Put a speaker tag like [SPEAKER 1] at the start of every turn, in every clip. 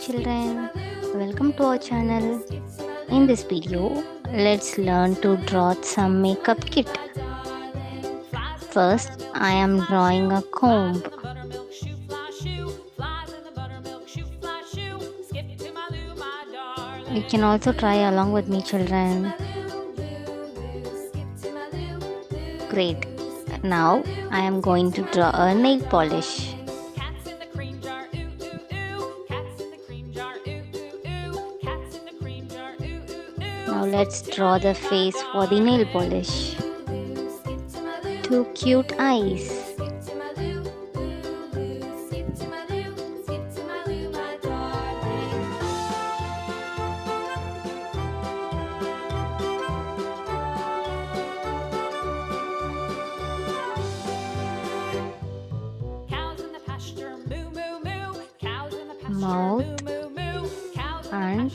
[SPEAKER 1] children, welcome to our channel. In this video, let's learn to draw some makeup kit. First, I am drawing a comb. You can also try along with me, children. Great. Now, I am going to draw a nail polish. Now let's draw the face for the nail polish. Two cute eyes. Mouth and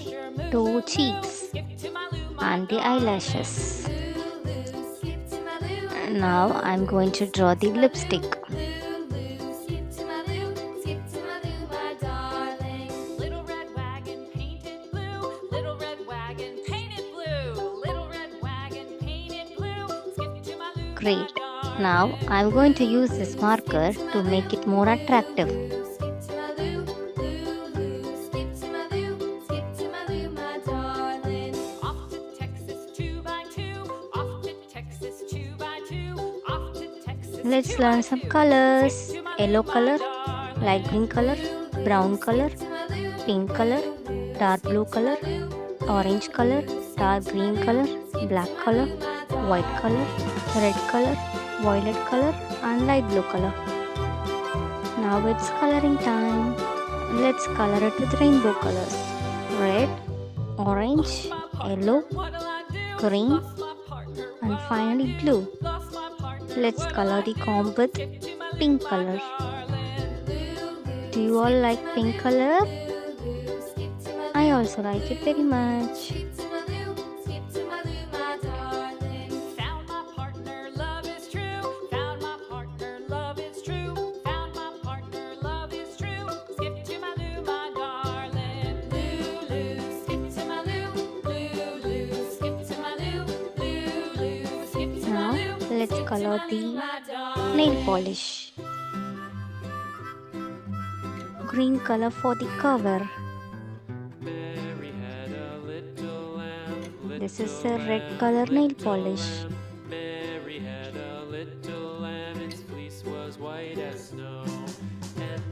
[SPEAKER 1] two cheeks and the eyelashes. Now I'm going to draw the lipstick. Great. Now I'm going to use this marker to make it more attractive. Let's learn some colors. Yellow color, light green color, brown color, pink color, dark blue color, orange color, dark green color, black color, white color, red color, violet color and light blue color. Now it's coloring time. Let's color it with rainbow colors. Red, orange, yellow, green and finally blue. Let's color the comb with pink color. Do you all like pink color? I also like it very much. Let's color the nail polish. Green color for the cover. This is a red color nail polish.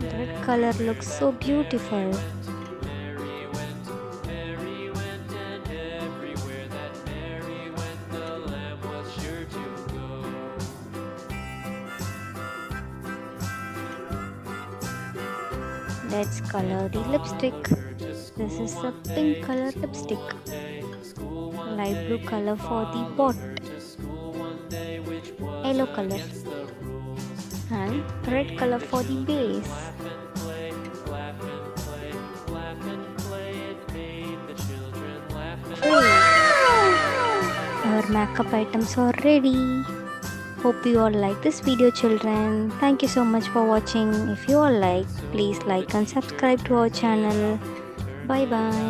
[SPEAKER 1] Red color looks so beautiful. Let's color the lipstick. This is a pink color lipstick. Light blue color for the bot. Yellow color. And red color for the base. Our makeup items are ready. Hope you all like this video, children. Thank you so much for watching. If you all like, please like and subscribe to our channel. Bye bye.